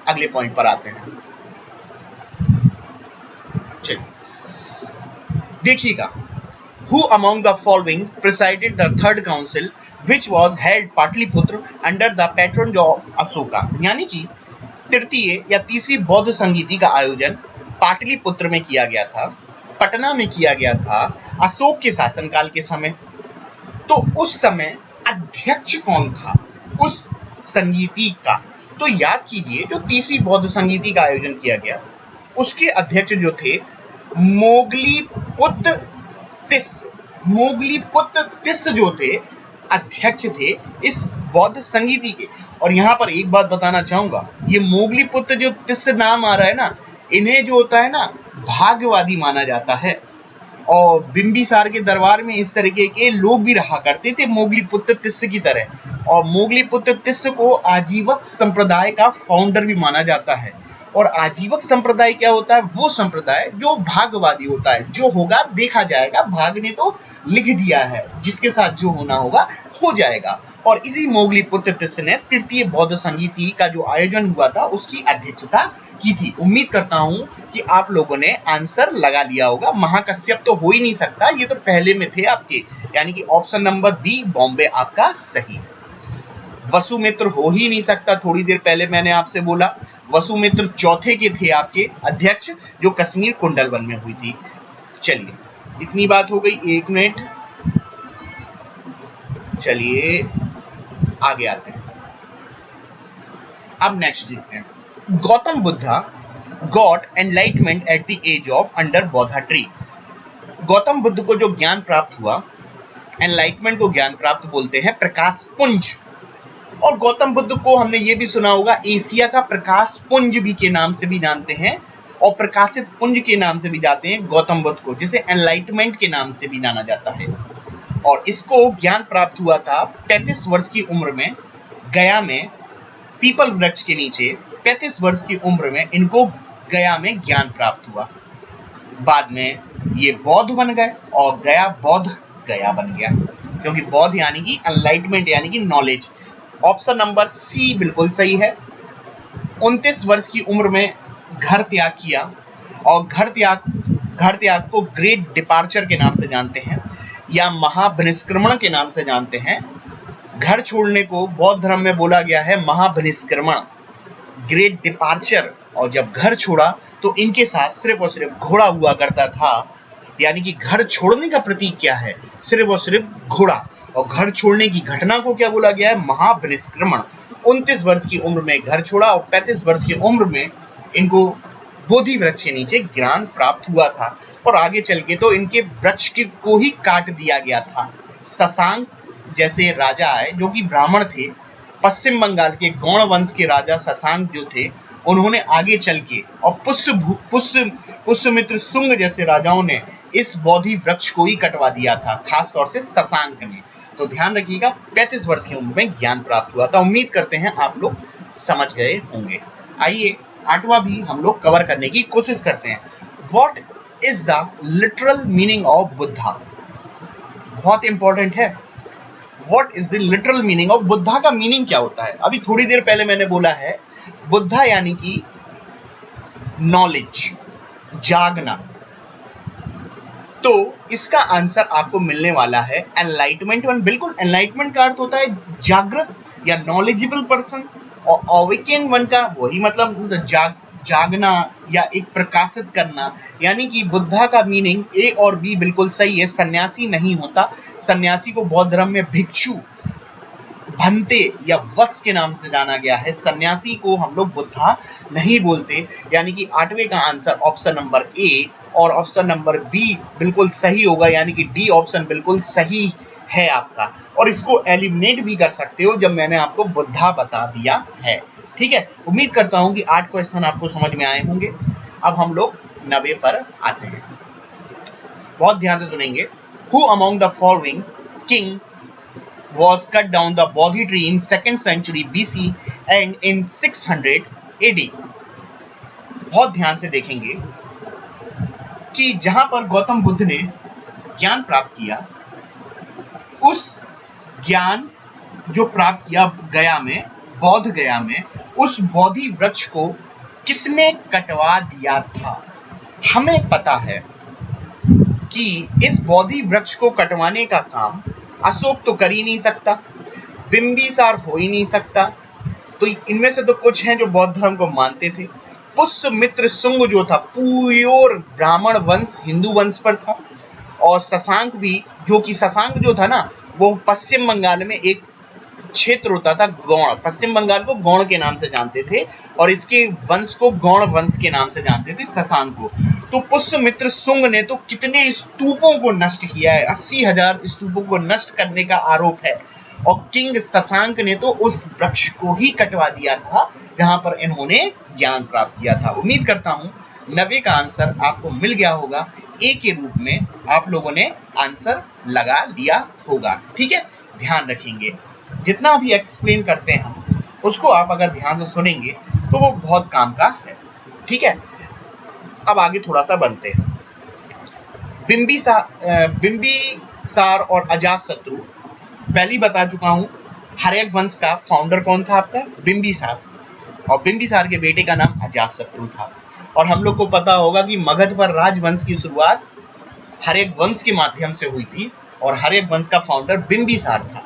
अगले पॉइंट पर आते हैं। चलिए देखिएगा, Who among the following presided the third council which was held Pataliputra under the patronage of Ashoka? यानी कि तृतीय या तीसरी बौद्ध संगीति का आयोजन पाटलिपुत्र में किया गया था, पटना में किया गया था अशोक के शासनकाल के समय। तो उस समय अध्यक्ष कौन था उस संगीति का? तो याद कीजिए, जो तीसरी बौद्ध संगीति का आयोजन किया गया उसके अध्यक्ष जो थे मोगलीपुत्र तिस्स जो थे अध्यक्ष थे इस बौद्ध संगीति के। और यहाँ पर एक बात बताना चाहूंगा, ये मोगलीपुत्र जो तिस्स नाम आ रहा है ना, इन्हें जो होता है ना भाग्यवादी माना जाता है। और बिंबिसार के दरबार में इस तरीके के लोग भी रहा करते थे मोगलीपुत्र तिस्स की तरह। और मोगलीपुत्र तिस्स को आजीवक संप्रदाय का फाउंडर भी माना जाता है। और आजीवक संप्रदाय क्या होता है? वो संप्रदाय जो भाग्यवादी होता है, जो होगा देखा जाएगा, भाग ने तो लिख दिया है, जिसके साथ जो होना होगा हो जाएगा। और इसी मोगलीपुत्र तिस्स ने तृतीय बौद्ध संगीति का जो आयोजन हुआ था उसकी अध्यक्षता की थी। उम्मीद करता हूं कि आप लोगों ने आंसर लगा लिया होगा। महाकश्यप तो हो ही नहीं सकता, ये तो पहले में थे आपके, यानी कि ऑप्शन नंबर बी बॉम्बे आपका सही। वसुमित्र हो ही नहीं सकता, थोड़ी देर पहले मैंने आपसे बोला। वसुमित्र चौथे के थे आपके अध्यक्ष, जो कश्मीर कुंडलवन में हुई थी। चलिए इतनी बात हो गई, 1 मिनट। चलिए आगे आते हैं। अब नेक्स्ट देखते हैं। Gautam Buddha got enlightenment at the age of under Bodhi tree. Gautam Buddha को जो ज्ञान प्राप्त हुआ, एनलाइटमेंट को ज्ञान प्राप्त बोलते हैं, प्रकाश पुंज। और गौतम बुद्ध को हमने ये भी सुना होगा एशिया का प्रकाश पुंज भी के नाम से भी जानते हैं, और प्रकाशित पुंज के नाम से भी जानते हैं गौतम बुद्ध को, जिसे एनलाइटमेंट के नाम से भी जाना जाता है। और इसको ज्ञान प्राप्त हुआ था 35 वर्ष की उम्र में, गया में पीपल वृक्ष के नीचे। 35 वर्ष की उम्र में इनको गया में ज्ञान प्राप्त हुआ। बाद में ये बौद्ध बन गए और गया बौद्ध गया बन गया, क्योंकि बौद्ध यानी कि एनलाइटमेंट यानी कि नॉलेज। ऑप्शन नंबर सी बिल्कुल सही है। 29 वर्ष की उम्र में घर त्याग किया, और घर त्याग को ग्रेट डिपार्चर के नाम से जानते हैं या महाबहिष्क्रमण के नाम से जानते हैं। घर छोड़ने को बौद्ध धर्म में बोला गया है महाबहिष्क्रमण, ग्रेट डिपार्चर। और जब घर छोड़ा तो इनके साथ सिर्फ और सिर्फ घोड़ा हुआ करता था, यानी कि घर छोड़ने का प्रतीक क्या है? सिर्फ और सिर्फ घोड़ा। और घर छोड़ने की घटना को क्या बोला गया है? महाबहिष्क्रमण। 29 वर्ष की उम्र में घर छोड़ा और 35 वर्ष की उम्र में इनको बोधि वृक्ष के नीचे ज्ञान प्राप्त हुआ था। और आगे चल के तो इनके वृक्ष को ही काट दिया गया था। शशांक जैसे राजा है जो कि ब्राह्मण थे, पश्चिम बंगाल के गौड़ वंश के राजा शशांक जो थे, उन्होंने आगे चल के और पुष्यमित्र शुंग जैसे राजाओं ने इस बोधि वृक्ष को ही कटवा दिया था, खास तौर से शशांक ने। तो ध्यान रखिएगा, 35 वर्ष की उम्र में ज्ञान प्राप्त हुआ था। उम्मीद करते हैं आप लोग समझ गए होंगे। आइए 8वां भी हम लोग कवर करने की कोशिश करते हैं। What is the literal meaning of Buddha? बहुत इंपॉर्टेंट है। What is the literal meaning of Buddha का मीनिंग क्या होता है? अभी थोड़ी देर पहले मैंने बोला है बुद्धा यानी कि नॉलेज, जागना। तो इसका आंसर आपको मिलने वाला है एनलाइटमेंट वन। बिल्कुल, एनलाइटमेंट का अर्थ होता है जागृत या नॉलेजेबल पर्सन, और अवेकन वन का वही मतलब जागना या एक प्रकाशित करना। यानी कि बुद्धा का मीनिंग ए और बी बिल्कुल सही है। सन्यासी नहीं होता, सन्यासी को बौद्ध धर्म में भिक्षु, भंते या वत्स के नाम से जाना गया है। सन्यासी को हम लोग बुद्धा नहीं बोलते। यानी कि 8वें का आंसर ऑप्शन नंबर ए और ऑप्शन नंबर बी बिल्कुल सही होगा, यानी कि डी ऑप्शन बिल्कुल सही है आपका। और इसको एलिमिनेट भी कर सकते हो जब मैंने आपको बुद्धा बता दिया है। ठीक है, उम्मीद करता हूं कि 8 क्वेश्चन आपको समझ में आए होंगे। अब हम लोग 9वें पर आते हैं। बहुत ध्यान से सुनेंगे। Who among the following king was cut down the Bodhi tree in 2nd century BC and in 600 AD? बहुत ध्यान से देखेंगे कि जहां पर गौतम बुद्ध ने ज्ञान प्राप्त किया, उस ज्ञान जो प्राप्त किया गया में, बौद्ध गया में, उस बोधि वृक्ष को किसने कटवा दिया था? हमें पता है कि इस बोधि वृक्ष को कटवाने का काम अशोक तो कर ही नहीं सकता, बिंबिसार हो ही नहीं सकता। तो इनमें से तो कुछ हैं जो बौद्ध धर्म को मानते थे। पुष्यमित्र शुंग जो था प्योर ब्राह्मण वंश, हिंदू वंश पर था। और शशांक भी, जो कि शशांक जो था ना, वो पश्चिम बंगाल में एक क्षेत्र होता था गौड़, पश्चिम बंगाल को गौड़ के नाम से जानते थे और इसके वंश को गौड़ वंश के नाम से जानते थे, शशांक को। तो पुष्यमित्र शुंग ने तो कितने स्तूपों को नष्ट किया है, 80,000 स्तूपों को नष्ट करने का आरोप है। और किंग शशांक ने तो उस वृक्ष को ही कटवा दिया था जहां पर इन्होंने ज्ञान प्राप्त किया था। उम्मीद करता हूं 90 का आंसर आपको मिल गया होगा, ए के रूप में आप लोगों ने आंसर लगा लिया होगा। ठीक है, ध्यान रखेंगे जितना भी एक्सप्लेन करते हैं हम उसको आप अगर ध्यान से सुनेंगे तो वो बहुत काम का है। ठीक है, अब आगे थोड़ा सा बनते हैं। बिंबिसार और अजातशत्रु पहले बता चुका हूं। हर्यक वंश का फाउंडर कौन था आपका? बिंबिसार, और बिंबिसार के बेटे का नाम अजातशत्रु था। और हम लोग को पता होगा कि मगध पर राजवंश की शुरुआत हर्यक वंश के माध्यम से हुई थी और हर्यक वंश का फाउंडर बिंबिसार था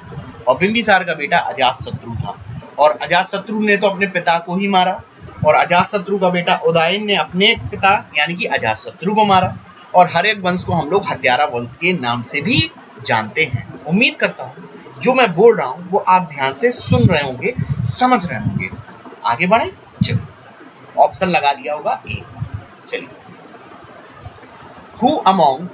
और बिंबिसार का बेटा अजातशत्रु था। और अजातशत्रु ने तो अपने पिता को ही मारा और अजातशत्रु का बेटा उदयन ने अपने पिता यानी कि अजातशत्रु को मारा। और हर्यक वंश को हम लोग हत्यारा वंश के नाम से भी जानते हैं। उम्मीद करता हूँ जो मैं बोल रहा हूँ वो आप ध्यान से सुन रहे होंगे, समझ रहे होंगे। आगे बढ़े, चलिए ऑप्शन लगा लिया होगा ए। चलिए, who among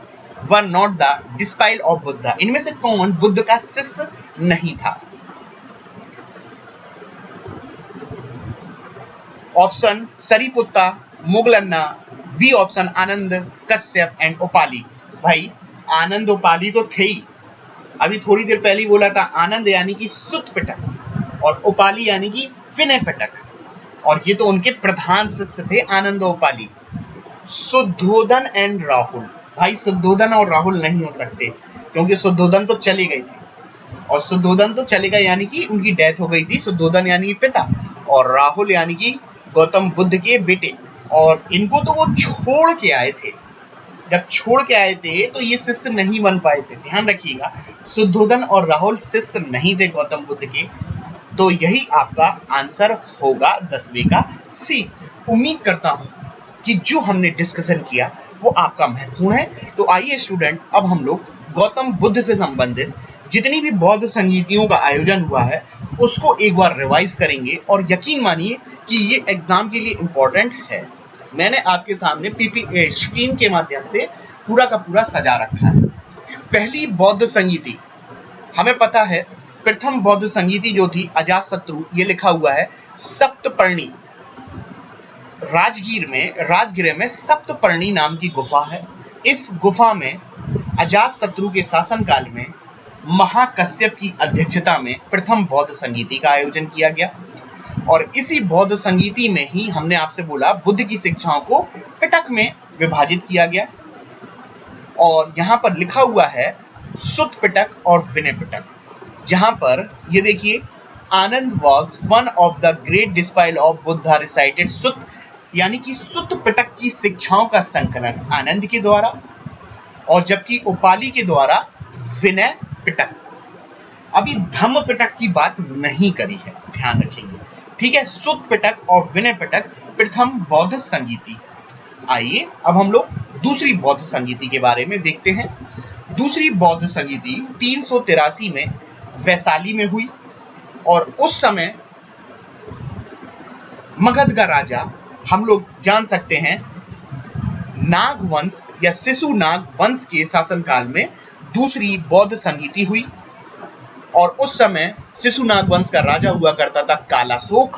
were not the disciple of Buddha, इनमें से कौन बुद्ध का शिष्य नहीं था? Option Sariputta, Moggallana, B option Anand, Kashyap and Upali. भाई आनंद उपाली तो थे ही, अभी थोड़ी देर पहले बोला था। आनंद यानी कि सुत पिटक और उपाली यानी कि विनय पिटक, और ये तो उनके प्रधान शिष्य थे आनंद और उपाली। शुद्धोधन एंड राहुल, भाई शुद्धोधन और राहुल नहीं हो सकते क्योंकि शुद्धोधन तो चले गए थे और शुद्धोधन तो चले गए यानी कि उनकी डेथ हो गई थी। शुद्धोधन यानी कि पिता और राहुल यानी कि गौतम बुद्ध के बेटे, और इनको तो वो छोड़ के आए थे। जब छोड़ के आए थे तो ये शिष्य नहीं बन पाए थे। ध्यान रखिएगा, शुद्धोधन और राहुल शिष्य नहीं थे गौतम बुद्ध के। तो यही आपका आंसर होगा 10वें का सी। उम्मीद करता हूं कि जो हमने डिस्कशन किया वो आपका महत्वपूर्ण है। तो आइए स्टूडेंट, अब हम लोग गौतम बुद्ध से संबंधित जितनी भी बौद्ध संगीतियों का आयोजन हुआ है उसको एक बार रिवाइज करेंगे। और यकीन मानिए कि ये एग्जाम के लिए इम्पोर्टेंट है। मैंने आपके सामने स्क्रीन के माध्यम से पूरा का पूरा सजा रखा है। पहली बौद्ध संगीति हमें पता है, प्रथम बौद्ध संगीति जो थी अजातशत्रु, ये लिखा हुआ है सप्तपर्णी। राजगीर में सप्तपर्णी नाम की गुफा है। इस गुफा में अजातशत्रु के शासनकाल में महाकश्यप की अध्यक्षता में प्रथम बौद्ध संगीति का आयोजन किया गया। और इसी बौद्ध संगीति में ही हमने आपसे बोला बुद्ध की शिक्षाओं को पिटक में विभाजित किया गया। और यहाँ पर लिखा हुआ है सुत पिटक और विनय पिटक, जहां पर ये देखिए, Anand was one of the great disciple of Buddha recited sutta, यानी कि सुत पिटक की शिक्षाओं का संकलन आनंद के द्वारा, और जबकि उपाली के द्वारा विनय पिटक। अभी धम्म पिटक की बात नहीं करी है, ध्यान रखेंगे। ठीक है, सुत पिटक और विनय पिटक प्रथम बौद्ध संगीति। आइए अब हम लोग दूसरी बौद्ध संगीति के बारे में देखते हैं। दूसरी बौद्ध संगीति 383 में वैशाली में हुई और उस समय मगध का राजा हम लोग जान सकते हैं नाग वंश या शिशु नाग वंश के शासनकाल में दूसरी बौद्ध संगीति हुई। और उस समय शिशु नाग वंश का राजा हुआ करता था कालाशोक,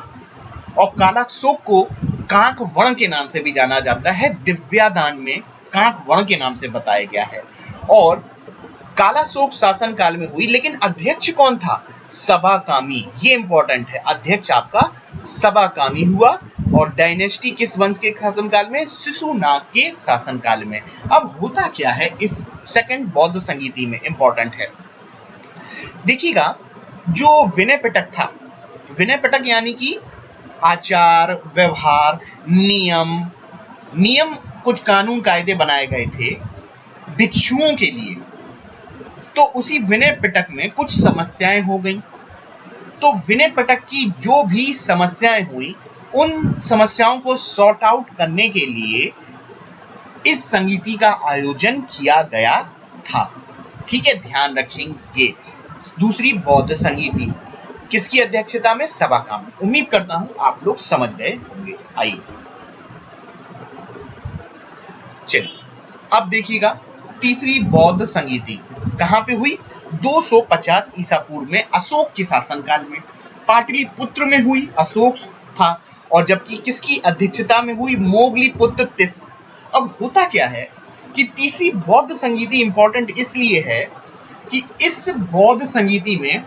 और कालाशोक को कांक वर्ण के नाम से भी जाना जाता है। दिव्यादान में कांक वर्ण के नाम से बताया गया है। और कालाशोक शासन काल में हुई, लेकिन अध्यक्ष कौन था? सबाकामी। ये इंपॉर्टेंट है, अध्यक्ष आपका सबाकामी हुआ। और डायनेस्टी किस वंश के शासनकाल में? शिशुनाग के शासनकाल में। अब होता क्या है इस सेकंड बौद्ध संगीति में, इंपॉर्टेंट है, देखिएगा। जो विनय पिटक था, विनय पिटक यानी कि आचार व्यवहार नियम कुछ कानून कायदे बनाए गए थे भिक्षुओं के लिए। तो उसी विनय पिटक में कुछ समस्याएं हो गई। तो विनय पिटक की जो भी समस्याएं हुई, उन समस्याओं को सॉर्ट आउट करने के लिए इस संगीति का आयोजन किया गया था। ठीक है, ध्यान रखेंगे। दूसरी बौद्ध संगीति किसकी अध्यक्षता में? सभा का में। उम्मीद करता हूं आप लोग समझ गए होंगे। आइए चलिए अब देखिएगा, तीसरी बौद्ध संगीति कहां पे हुई? 250 ईसा पूर्व में अशोक के शासनकाल में पाटलिपुत्र में हुई, अशोक था। और जबकि किसकी अध्यक्षता में हुई? मोगलीपुत्र तिस। अब होता क्या है कि तीसरी बौद्ध संगीति इंपॉर्टेंट इसलिए है कि इस बौद्ध संगीति में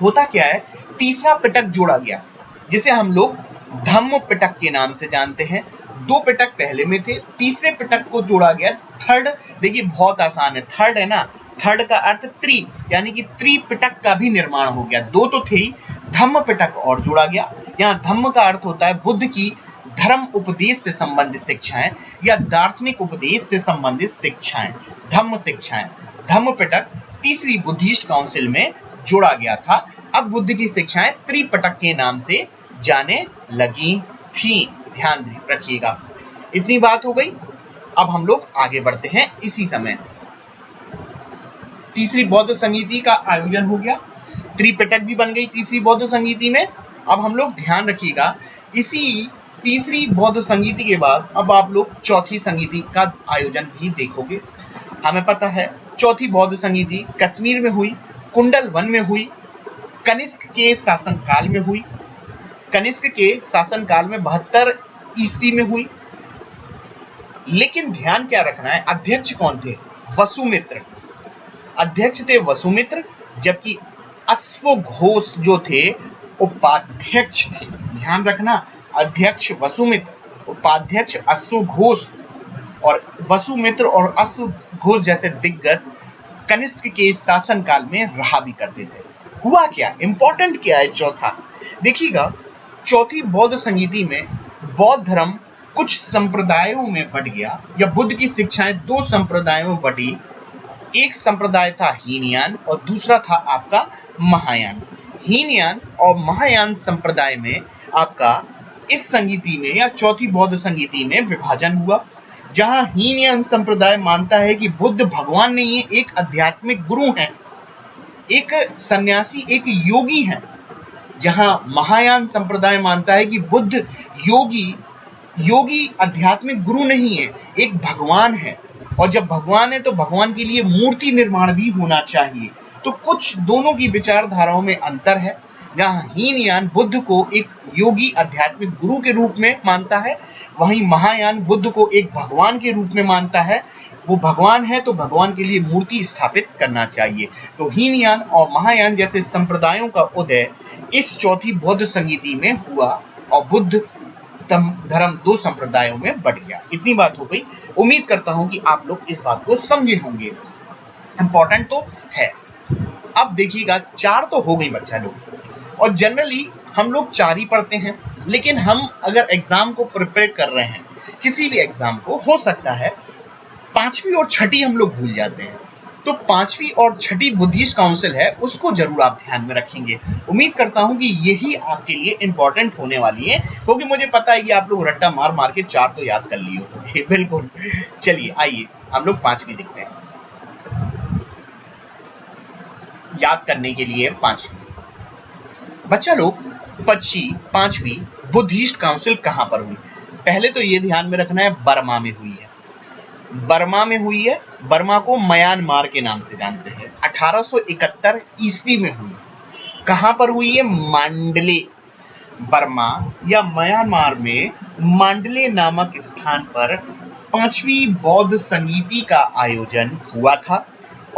होता क्या है, तीसरा पिटक जोड़ा गया जिसे हम लोग धम्म पिटक के नाम से जानते हैं। 2 पिटक पहले में थे, तीसरे पिटक को जोड़ा गया। थर्ड देखिए बहुत आसान है, थर्ड है ना, थर्ड का अर्थ त्रि, यानी कि त्रिपिटक का भी निर्माण हो गया। 2 तो थे ही, धम्म पिटक और जोड़ा गया। यहाँ धम्म का अर्थ होता है बुद्ध की धर्म उपदेश से संबंधित शिक्षाएं या दार्शनिक उपदेश से संबंधित शिक्षाएं, धम्म शिक्षाएं। धम्म पिटक तीसरी बुद्धिस्ट काउंसिल में जोड़ा गया था। अब बुद्ध की शिक्षाएं त्रिपिटक के नाम से जाने लगी थी। ध्यान रखिएगा। इतनी बात हो गई। अब हम लोग आगे बढ़ते हैं। इसी समय तीसरी बौद्ध संगीति का आयोजन हो गया, त्रिपिटक भी बन गई तीसरी बौद्ध संगीति में। अब हम लोग ध्यान रखिएगा, इसी तीसरी बौद्ध संगीति के बाद अब आप लोग चौथी संगीति का आयोजन भी देखोगे। हमें पता है चौथी बौद्ध संगीति कश्मीर में हुई, कुंडल वन में हुई, कनिष्क के शासनकाल में हुई। कनिष्क के शासनकाल में 72 ईस्वी में हुई। लेकिन ध्यान क्या रखना है, अध्यक्ष कौन थे? वसुमित्र। अध्यक्ष थे वसुमित्र, जबकि अश्वघोष जो थे उपाध्यक्ष थे। ध्यान रखना, अध्यक्ष वसुमित्र, उपाध्यक्ष अश्वघोष। और वसुमित्र और अश्वघोष जैसे दिग्गज कनिष्क के शासनकाल में रहा भी करते थे। हुआ क्या, इंपॉर्टेंट क्या है चौथा, देखिएगा। चौथी बौद्ध संगीति में बौद्ध धर्म कुछ संप्रदायों में बट गया, या बुद्ध की शिक्षाएं 2 संप्रदायों में बटी। एक संप्रदाय था हीनयान और दूसरा था आपका महायान। हीनयान और महायान संप्रदाय में आपका इस संगीति में या चौथी बौद्ध संगीति में विभाजन हुआ, जहां हीनयान संप्रदाय मानता है कि बुद्ध भगवान नहीं है, एक आध्यात्मिक गुरु हैं, एक सन्यासी, एक योगी हैं। जहां महायान संप्रदाय मानता है कि बुद्ध योगी आध्यात्मिक गुरु नहीं है, एक भगवान है। और जब भगवान है तो भगवान के लिए मूर्ति निर्माण भी होना चाहिए। तो कुछ दोनों की विचारधाराओं में अंतर है। जहां हीनयान बुद्ध को एक योगी आध्यात्मिक गुरु के रूप में मानता है, वहीं महायान बुद्ध को एक भगवान के रूप में मानता है। वो भगवान है तो भगवान के लिए मूर्ति स्थापित करना चाहिए। तो हीनयान और महायान जैसे संप्रदायों का उदय इस चौथी बौद्ध संगीति में हुआ और बुद्ध धर्म 2 संप्रदायों में बट गया। इतनी बात हो गई। उम्मीद करता हूं कि आप लोग इस बात को समझे होंगे। इंपॉर्टेंट तो है। अब देखिएगा, 4 तो हो गई बच्चा लोग, और जनरली हम लोग 4 ही पढ़ते हैं। लेकिन हम अगर एग्जाम को प्रिपेयर कर रहे हैं, किसी भी एग्जाम को, हो सकता है 5वीं और 6ठी हम लोग भूल जाते हैं। तो 5वीं और 6ठी बुद्धिस्ट काउंसिल है, उसको जरूर आप ध्यान में रखेंगे। उम्मीद करता हूं कि यही आपके लिए इंपॉर्टेंट होने वाली है, क्योंकि मुझे पता है कि आप लोग रट्टा मार मार के 4 तो याद कर लिए होंगे। बिल्कुल। चलिए आइए हम लोग 5वीं देखते हैं। याद करने के लिए 5वीं बच्चा लोग, 5वीं बुद्धिस्ट काउंसिल कहां पर हुई? पहले तो ये ध्यान में रखना है, बर्मा में हुई है। बर्मा में हुई है। बर्मा को म्यांमार के नाम से जानते हैं। 1871 ईस्वी में हुई। कहां पर हुई है? मांडले। बर्मा या म्यांमार में मांडले नामक स्थान पर 5वीं बौद्ध संगीति का आयोजन हुआ था।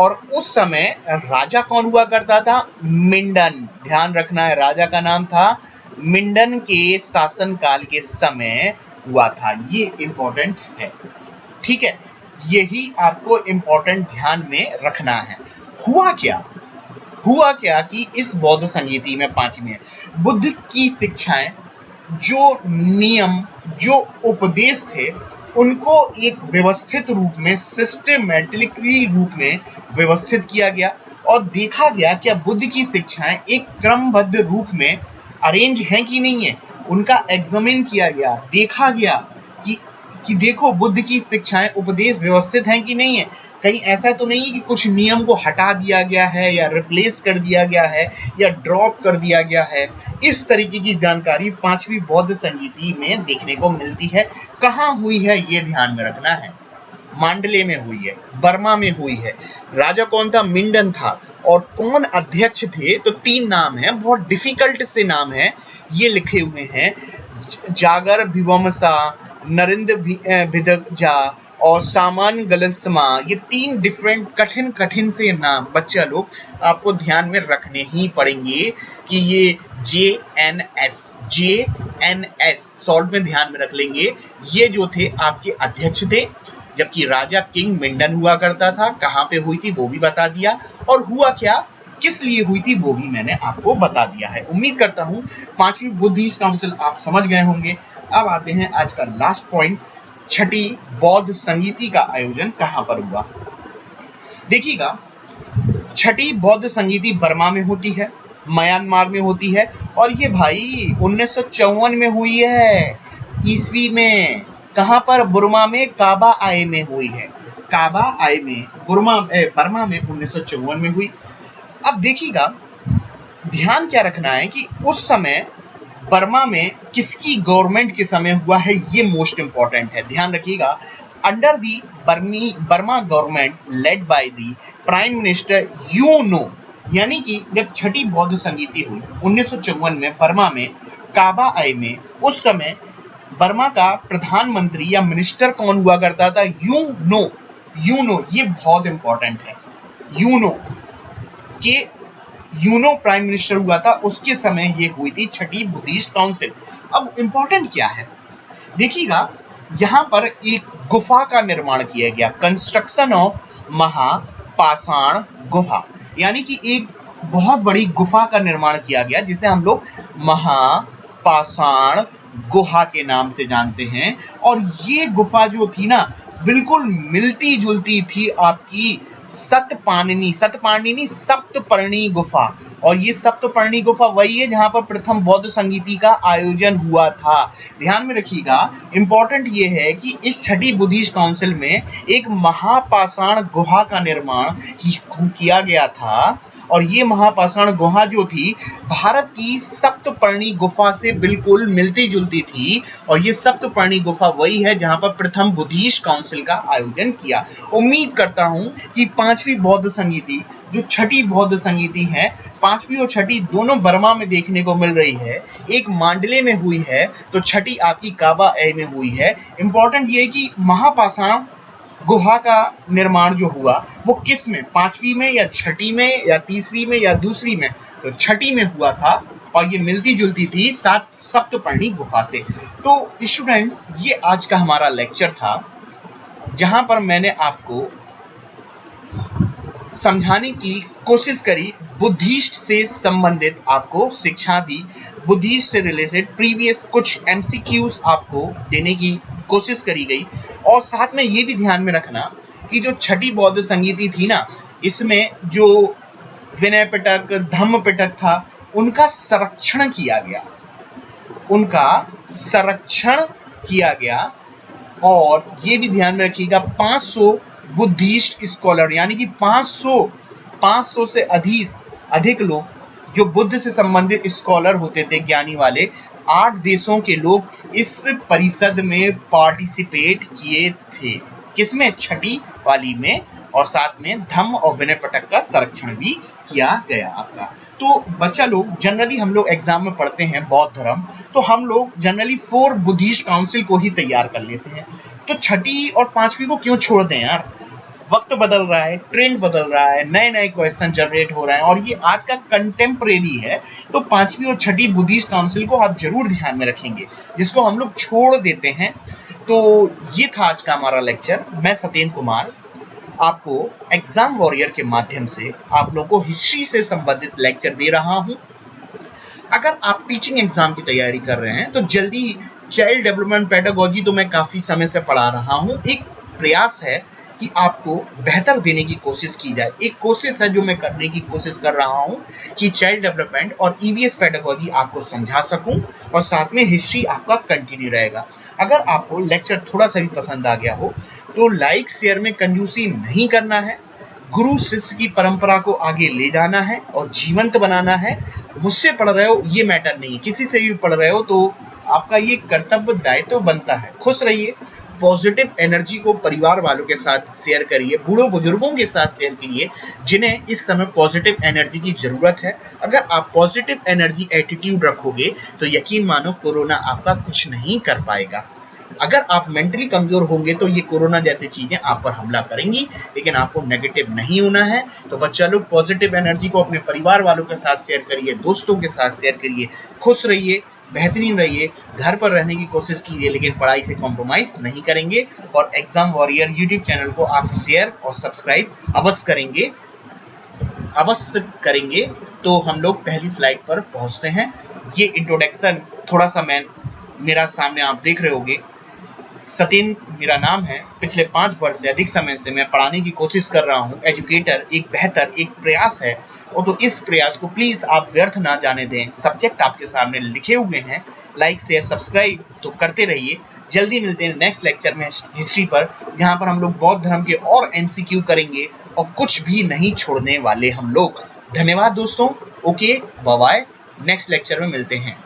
और उस समय राजा कौन हुआ करता था? मिंडन। ध्यान रखना है, राजा का नाम था मिंडन के शासनकाल के समय हुआ था। ये इंपॉर्टेंट है, ठीक है। यही आपको इंपॉर्टेंट ध्यान में रखना है। हुआ क्या कि इस बौद्ध संगीति में 5वीं में बुद्ध की शिक्षाएं, जो नियम, जो उपदेश थे, उनको एक व्यवस्थित रूप में, सिस्टमैटिकली रूप में व्यवस्थित किया गया और देखा गया कि बुद्ध की शिक्षाएं एक क्रमबद्ध रूप में अरेंज हैं कि नहीं है। उनका एग्जामिन किया गया, देखा गया कि देखो बुद्ध की शिक्षाएं, उपदेश व्यवस्थित हैं कि नहीं है। कहीं ऐसा तो नहीं है कि कुछ नियम को हटा दिया गया है या रिप्लेस कर दिया गया है या ड्रॉप कर दिया गया है। इस तरीके की जानकारी पांचवी बौद्ध संगीति में देखने को मिलती है। कहाँ हुई है ये ध्यान में रखना है। मांडले में हुई है, बर्मा में हुई है। राजा कौन था? मिंडन था। और कौन अध्यक्ष थे? तो 3 नाम हैं, बहुत डिफिकल्ट से नाम हैं, ये लिखे हुए हैं। जागर भिवमसा, नरिंद भिदजा और सामान गलसमा। ये 3 डिफरेंट कठिन से नाम बच्चा लोग आपको ध्यान में रखने ही पड़ेंगे कि ये JNS सॉल्ट में ध्यान में रख लेंगे। ये जो थे आपके अध्यक्ष थे, जबकि राजा किंग मिंडन हुआ करता था। कहाँ पे हुई थी वो भी बता दिया, और हुआ क्या, किस लिए हुई थी वो भी मैंने आपको बता दिया है। उम्मीद करता हूँ 5वीं बुद्धिस्ट काउंसिल आप समझ गए होंगे। अब आते हैं आज का लास्ट पॉइंट, छठी बौद्ध संगीति का आयोजन कहाँ पर हुआ। देखिएगा, छठी बौद्ध संगीति बर्मा में होती है, म्यांमार में होती है, और ये भाई 1954 में हुई है ईस्वी में। कहाँ पर? बुर्मा में, काबा आय में हुई है। काबा आय में बर्मा में 1954 में हुई। अब देखिएगा, ध्यान क्या रखना है कि उस समय बर्मा में किसकी गवर्नमेंट के समय हुआ है, ये मोस्ट इंपॉर्टेंट है। ध्यान रखिएगा, under the Burma government led by the prime minister you know, यानी कि जब छठी बौद्ध संगीति हुई 1954 में बर्मा में, काबा आय में, उस समय बर्मा का प्रधानमंत्री या मिनिस्टर कौन हुआ करता था? यू नो, ये बहुत इंपॉर्टेंट है। यूनो प्राइम मिनिस्टर हुआ था, उसके समय ये हुई थी छठी बुद्धिस्ट काउंसिल। अब इंपॉर्टेंट क्या है, देखिएगा, यहाँ पर एक गुफा का निर्माण किया गया, कंस्ट्रक्शन ऑफ महापाषाण गुफा, यानी कि एक बहुत बड़ी गुफा का निर्माण किया गया, जिसे हम लोग महापाषाण गुहा के नाम से जानते हैं। और ये गुफा जो थी ना, बिल्कुल मिलती जुलती थी आपकी सप्तपर्णी गुफा। और ये सप्तपर्णी गुफा वही है जहां पर प्रथम बौद्ध संगीति का आयोजन हुआ था। ध्यान में रखिएगा, इंपॉर्टेंट ये है कि इस छठी बुद्धिस्ट काउंसिल में एक महापाषाण गुहा का निर्माण किया गया था, और ये महापाषाण गुहा जो थी भारत की सप्तपर्णी गुफा से बिल्कुल मिलती जुलती थी। और ये सप्तपर्णी गुफा वही है जहां पर प्रथम बुद्धिस्ट काउंसिल का आयोजन किया। उम्मीद करता हूं कि 5वीं बौद्ध संगीति जो छठी बौद्ध संगीति है, 5वीं और छठी दोनों बर्मा में देखने को मिल रही है। एक मांडले में हुई है, तो छठी आपकी काबा ए में हुई है। इंपॉर्टेंट ये है कि महापाषाण गुहा का निर्माण जो हुआ वो किस में, 5वीं में या छठी में या तीसरी में या दूसरी में? तो छठी में हुआ था, और ये मिलती जुलती थी सप्तपर्णी गुफा से। तो स्टूडेंट्स, ये आज का हमारा लेक्चर था, जहां पर मैंने आपको समझाने की कोशिश करी, बुद्धिस्ट से संबंधित आपको शिक्षा दी, बुद्धिस्ट से रिलेटेड प्रीवियस कुछ MCQs आपको देने की कोशिश करी गई। और साथ में ये भी ध्यान में रखना कि जो छठी बौद्ध संगीति थी ना, इसमें जो विनय पिटक, धम्म पिटक था, उनका संरक्षण किया गया। और ये भी ध्यान में रखिएगा, 500 बुद्धिस्ट स्कॉलर, यानी कि 500 से अधिक लोग जो बुद्ध से संबंधित स्कॉलर होते थे, ज्ञानी वाले, 8 देशों के लोग इस परिषद में पार्टिसिपेट किए थे। किसमें? छठी वाली में। और साथ में धम्म और विनय पिटक का संरक्षण भी किया गया आपका। तो बच्चा लोग, जनरली हम लोग एग्जाम में पढ़ते हैं बौद्ध धर्म, तो हम लोग जनरली 4 बुद्धिस्ट काउंसिल को ही तैयार कर लेते हैं। तो छठी और 5वीं को क्यों छोड़ दें यार? वक्त बदल रहा है, ट्रेंड बदल रहा है, नए नए क्वेश्चन जनरेट हो रहे हैं, और ये आज का कंटेम्परेरी है। तो 5वीं और छठी बुद्धिस्ट काउंसिल को आप जरूर ध्यान में रखेंगे, जिसको हम लोग छोड़ देते हैं। तो ये था आज का हमारा लेक्चर। मैं सत्येंद्र कुमार आपको एग्जाम वॉरियर के माध्यम से आप लोगों को हिस्ट्री से संबंधित लेक्चर दे रहा हूं। अगर आप टीचिंग एग्जाम की तैयारी कर रहे हैं तो जल्दी चाइल्ड डेवलपमेंट पेडागोजी तो मैं काफी समय से पढ़ा रहा हूं। एक प्रयास है कि आपको बेहतर देने की कोशिश की जाए। एक कोशिश है जो मैं करने की कोशिश कर रहा हूं कि चाइल्ड डेवलपमेंट और ईवीएस पेडागोजी आपको समझा सकूं और साथ में हिस्ट्री आपका कंटिन्यू रहेगा। अगर आपको लेक्चर थोड़ा सा भी पसंद आ गया हो तो लाइक शेयर में कंजूसी नहीं करना है, गुरु शिष्य की परंपरा को आगे ले जाना है और जीवंत बनाना है। मुझसे पढ़ रहे हो ये मैटर नहीं है, किसी से भी पढ़ रहे हो तो आपका ये कर्तव्य दायित्व बनता है। खुश रहिए, पॉजिटिव एनर्जी को परिवार वालों के साथ शेयर करिए, बूढ़ों बुजुर्गों के साथ शेयर करिए जिन्हें इस समय पॉजिटिव एनर्जी की जरूरत है। अगर आप पॉजिटिव एनर्जी एटीट्यूड रखोगे तो यकीन मानो कोरोना आपका कुछ नहीं कर पाएगा। अगर आप मेंटली कमजोर होंगे तो ये कोरोना जैसी चीजें आप पर हमला करेंगी, लेकिन आपको नेगेटिव नहीं होना है। तो बच्चा लोग पॉजिटिव एनर्जी को अपने परिवार वालों के साथ शेयर करिए, दोस्तों के साथ शेयर करिए, खुश रहिए, बेहतरीन रहिए, घर पर रहने की कोशिश कीजिए लेकिन पढ़ाई से कॉम्प्रोमाइज नहीं करेंगे। और एग्जाम वॉरियर यूट्यूब चैनल को आप शेयर और सब्सक्राइब अवश्य करेंगे। तो हम लोग पहली स्लाइड पर पहुंचते हैं। ये इंट्रोडक्शन थोड़ा सा मेरा सामने आप देख रहे होंगे। सत्येंद्र मेरा नाम है। पिछले 5 वर्ष से अधिक समय से मैं पढ़ाने की कोशिश कर रहा हूँ। एजुकेटर एक बेहतर एक प्रयास है, और तो इस प्रयास को प्लीज आप व्यर्थ ना जाने दें। सब्जेक्ट आपके सामने लिखे हुए हैं, लाइक शेयर सब्सक्राइब तो करते रहिए। जल्दी मिलते हैं नेक्स्ट लेक्चर में हिस्ट्री पर, जहाँ पर हम लोग बौद्ध धर्म के और MCQ करेंगे और कुछ भी नहीं छोड़ने वाले हम लोग। धन्यवाद दोस्तों। Okay, bye bye, next lecture में मिलते हैं।